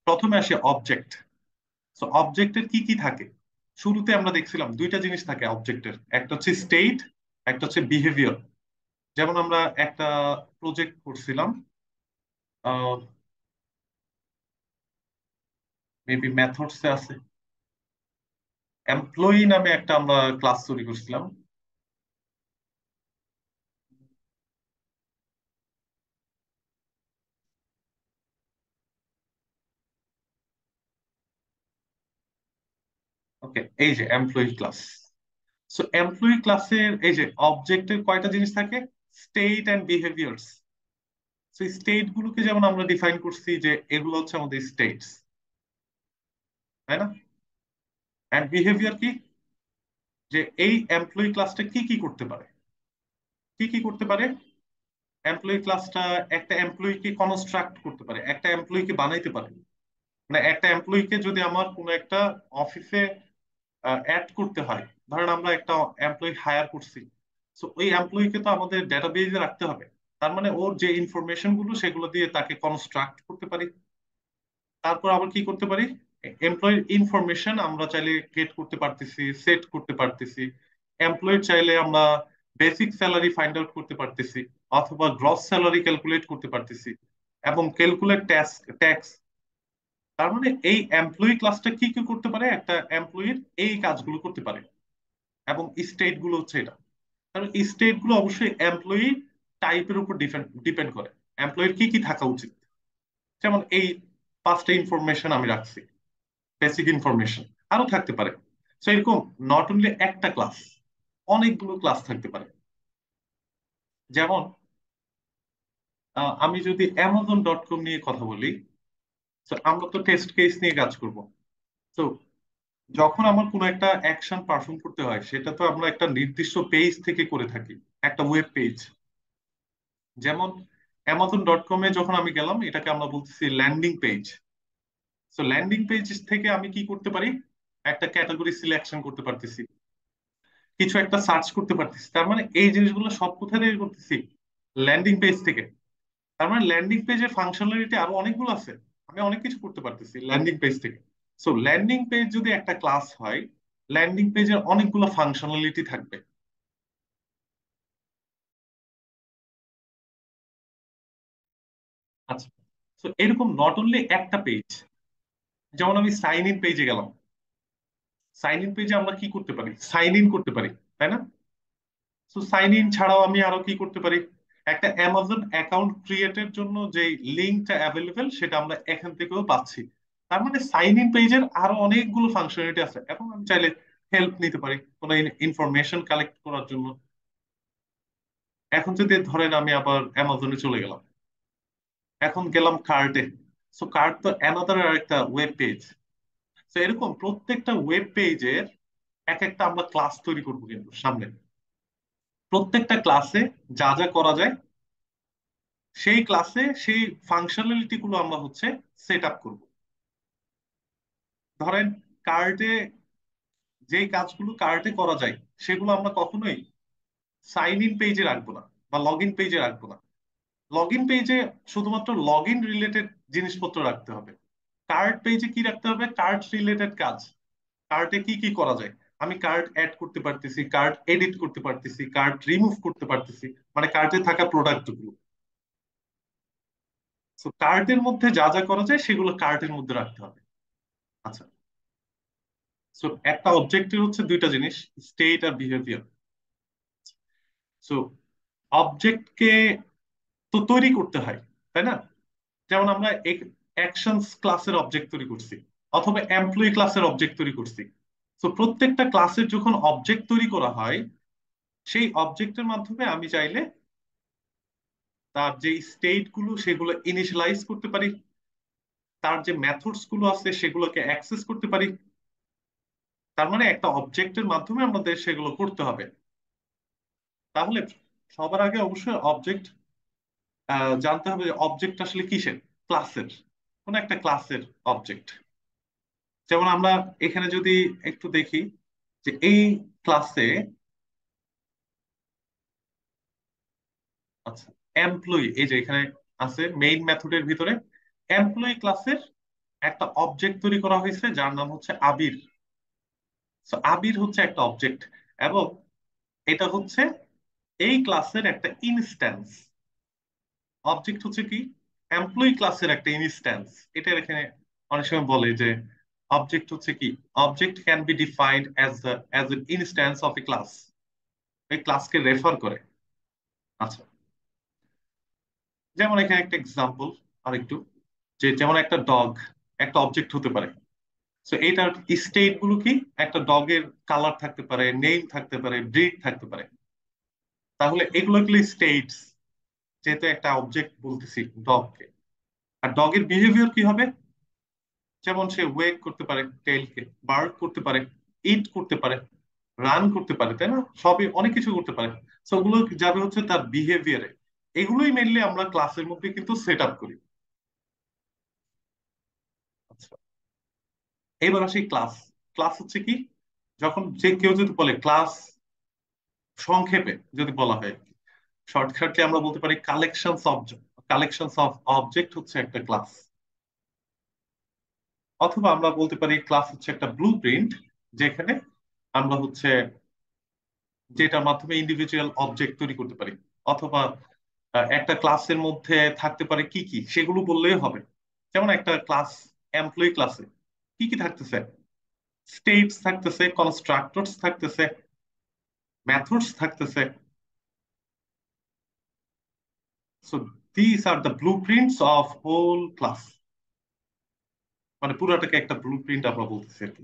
প্রথমে আসে object. So অবজেক্টের কি কি থাকে? শুরুতে আমরা দেখছিলাম দুইটা জিনিস থাকে অবজেক্টের, একটা হচ্ছে স্টেট, একটা হচ্ছে বিহেভিয়ার। যেমন আমরা একটা প্রজেক্ট করছিলাম, মেবি মেথডসে আছে, এমপ্লয়ি নামে একটা আমরা ক্লাস তৈরি করছিলাম। ওকে, এই যে এমপ্লয়ি ক্লাস। সো এমপ্লয়ি ক্লাসের এই যে অবজেক্টের কয়টা জিনিস থাকে? State and behaviours. So state গুলোকে যেমন আমরা ডিফাইন করছি যে এগুলো হচ্ছে আমাদের স্টেটস, তাই না? এন্ড বিহেভিয়ার কি? যে এই এমপ্লয়ি ক্লাসটা কি কি করতে পারে। কি কি করতে পারে? এমপ্লয়ি ক্লাসটা একটা এমপ্লয়িকে কনস্ট্রাক্ট করতে পারে, একটা এমপ্লয়িকে বানাইতে পারে। মানে একটা এমপ্লয়িকে যদি আমার কোনো একটা অফিসে অ্যাড করতে হয়, ধরেন আমরা একটা এমপ্লয়ি হায়ার করছি, তো ওই এমপ্লয়িকে তো আমাদের ডেটাবেজে রাখতে হবে। তার মানে ওর যে ইনফরমেশন গুলো সেগুলো দিয়ে তাকে কনস্ট্রাক্ট করতে পারি। তারপর আবার কি করতে পারি? এমপ্লয়ির ইনফরমেশন আমরা চাইলে গেট করতে পারতেছি, সেট করতে পারতেছি। এমপ্লয়ির চাইলে আমরা বেসিক স্যালারি ফাইন্ড আউট করতে পারতেছি, অথবা গ্রস স্যালারি ক্যালকুলেট করতে পারতেছি, এবং ক্যালকুলেট ট্যাক্স। তার মানে এই এমপ্লয়ি ক্লাসটা কি কি করতে পারে? একটা এমপ্লয়ির এই কাজগুলো করতে পারে। এবং স্টেট গুলো হচ্ছে এটা। কারণ স্টেট গুলো অবশ্যই এমপ্লয়ি টাইপের উপর ডিপেন্ড করে, এমপ্লয়ির কি কি থাকা উচিত। যেমন এই পাঁচটা ইনফরমেশন আমি রাখছি, বেসিক ইনফরমেশন। আরো থাকতে পারে। তো এরকম নট অনলি একটা ক্লাস, অনেকগুলো ক্লাস থাকতে পারে। যেমন আমি যদি Amazon.com নিয়ে কথা বলি, তো আমরা তো টেস্ট কেস নিয়ে কাজ করব। তো যখন আমার কোনো একটা অ্যাকশন পারফর্ম করতে হয়, সেটা তো আমরা একটা নির্দিষ্ট পেজ থেকে করে থাকি, একটা ওয়েব পেজ। যেমন Amazon.com-এ যখন আমি গেলাম, এটাকে আমরা বলতেছি ল্যান্ডিং পেজ। তো ল্যান্ডিং পেজ থেকে আমি কি করতে পারি? একটা ক্যাটাগরি সিলেকশন করতে পারতেছি, কিছু একটা সার্চ করতে পারতেছি। তার মানে এই জিনিসগুলো সব কোথা থেকে করতেছি? ল্যান্ডিং পেজ থেকে। তার মানে ল্যান্ডিং পেজের ফাংশনালিটি আরো অনেকগুলো আছে, আমি অনেক কিছু করতে পারতেছি ল্যান্ডিং পেজ থেকে। সো ল্যান্ডিং পেজ যদি একটা ক্লাস হয়, ল্যান্ডিং পেজের অনেকগুলো ফাংশনালিটি থাকবে। আচ্ছা, তো এরকম নট অনলি একটা পেজ। যেমন আমি সাইন ইন পেজে গেলাম, সাইন ইন পেজে আমরা কি করতে পারি? সাইন ইন করতে পারি, তাই না? তো সাইন ইন ছাড়াও আমি আরো কি করতে পারি? একটা অ্যামাজন অ্যাকাউন্ট ক্রিয়েটের জন্য যে লিঙ্কটা অ্যাভেলেবেল, সেটা আমরা এখান থেকেও পাচ্ছি। তার মানে সাইন ইন পেজের আরো অনেকগুলো ফাংশনালিটি আছে, এবং আমি চাইলে হেল্প নিতে পারি কোনো ইনফরমেশন কালেক্ট করার জন্য। এখন যদি ধরেন আমি আবার অ্যামাজনে চলে গেলাম, এখন গেলাম কার্টে। সো কার্ট তো অ্যানাদার একটা ওয়েব পেজ। তো এরকম প্রত্যেকটা ওয়েব পেজের এক একটা আমরা ক্লাস তৈরি করবো কিন্তু সামনে। প্রত্যেকটা ক্লাসে যা যা করা যায়, সেই ক্লাসে সেই ফাংশনালিটি গুলো আমরা হচ্ছে সেট আপ করবো। ধরেন কার্টে যে কাজগুলো কার্টে করা যায়, সেগুলো আমরা কখনোই সাইন ইন পেজে রাখবো না, বা লগ ইন পেজে রাখবো না। লগ ইন পেজে শুধুমাত্র লগ ইন রিলেটেড জিনিসপত্র রাখতে হবে। কার্ট পেজে কি রাখতে হবে? কার্ট রিলেটেড কাজ। কার্টে কি কি করা যায়? আমি কার্ট অ্যাড করতে পারতেছি, কার্ট এডিট করতে পারতেছি, কার্ট রিমুভ করতে পারতেছি, মানে কার্টে থাকা প্রোডাক্ট গুলো। তো কার্টের মধ্যে যা যা করা যায় সেগুলো কার্টের মধ্যে রাখতে হবে। আচ্ছা, সো একটা অবজেক্টের হচ্ছে দুইটা জিনিস, স্টেট আর বিহেভিয়ার। সো অবজেক্টকে তো তৈরি করতে হয়, তাই না? যেমন আমরা অ্যাকশনস ক্লাসের অবজেক্ট তৈরি করছি, অথবা এমপ্লয়ি ক্লাসের অবজেক্ট তৈরি করছি। তো প্রত্যেকটা ক্লাসের যখন অবজেক্ট তৈরি করা হয়, সেই অবজেক্টের মাধ্যমে আমি চাইলে তার যে স্টেট গুলো সেগুলো ইনিশিয়ালাইজ করতে পারি, তার যে মেথডস গুলো আছে সেগুলোকে অ্যাক্সেস করতে পারি। তার মানে একটা অবজেক্টের মাধ্যমে আমাদের সেগুলো করতে হবে। তাহলে সবার আগে অবশ্যই অবজেক্ট জানতে হবে যে অবজেক্ট আসলে কিসের, ক্লাসের, কোন একটা ক্লাসের অবজেক্ট। যেমন আমরা এখানে যদি একটু দেখি যে এই ক্লাসে, আচ্ছা, এমপ্লয়ি এই যে এখানে আছে মেইন মেথডের ভিতরে, এমপ্লয়ি ক্লাসের একটা অবজেক্ট তৈরি করা হয়েছে যার নাম হচ্ছে আবির। সো আবির হচ্ছে একটা অবজেক্ট, এবং এটা হচ্ছে এই ক্লাসের একটা ইনস্ট্যান্স। অবজেক্ট হচ্ছে কি, এমপ্লয়ি ক্লাসের একটা ইনস্ট্যান্স। এটা এখানে অনেক সময় বলে যে অবজেক্ট হচ্ছে কি, object can be defined as an instance of A class. এই ক্লাসকে রেফার করে। আচ্ছা, যেমন এখানে একটা এক্সাম্পল আরেকটু, যে যেমন একটা ডগ একটা অবজেক্ট হতে পারে। সো এইটার স্টেট গুলো কি, একটা ডগের কালার থাকতে পারে, নেম থাকতে পারে, ব্রিড থাকতে পারে। তাহলে এগুলো এগুলো স্টেটস, যেহেতু একটা অবজেক্ট বলতেছি ডগকে। আর ডগের বিহেভিয়ার কি হবে, যেমন সে ওয়েক করতে পারে টেইলকে, বার্ক করতে পারে, ইট করতে পারে, রান করতে পারে, তাই না? সবই অনেক কিছু করতে পারে। সো ওগুলো যাবে হচ্ছে তার বিহেভিয়ারে। এগুলোই মেনলি আমরা ক্লাসের মধ্যে কিন্তু সেট আপ করি। আচ্ছা, এবার আসি ক্লাস। ক্লাস হচ্ছে কি, যখন যে কেউ যদি বলে ক্লাস, সংক্ষেপে যদি বলা হয়, শর্টকাটলি আমরা বলতে পারি কালেকশনস অফ অবজেক্ট হচ্ছে একটা ক্লাস। অথবা আমরা বলতে পারি ক্লাস হচ্ছে একটা ব্লু প্রিন্ট, যেখানে আমরা হচ্ছে যেটার মাধ্যমে ইন্ডিভিজুয়াল অবজেক্ট তৈরি করতে পারি। অথবা একটা ক্লাসের মধ্যে থাকতে পারে কি কি সেগুলো বললেই হবে। যেমন একটা ক্লাস, এমপ্লয়ি ক্লাসে কি কি থাকতেছে, স্টেটস থাকতেছে, কনস্ট্রাক্টরস থাকতেছে, মেথডস থাকতেছে। So this are the blueprints of whole class. মানে পুরাটাকে একটা ব্লু প্রিন্ট আমরা বলতেছি আর কি।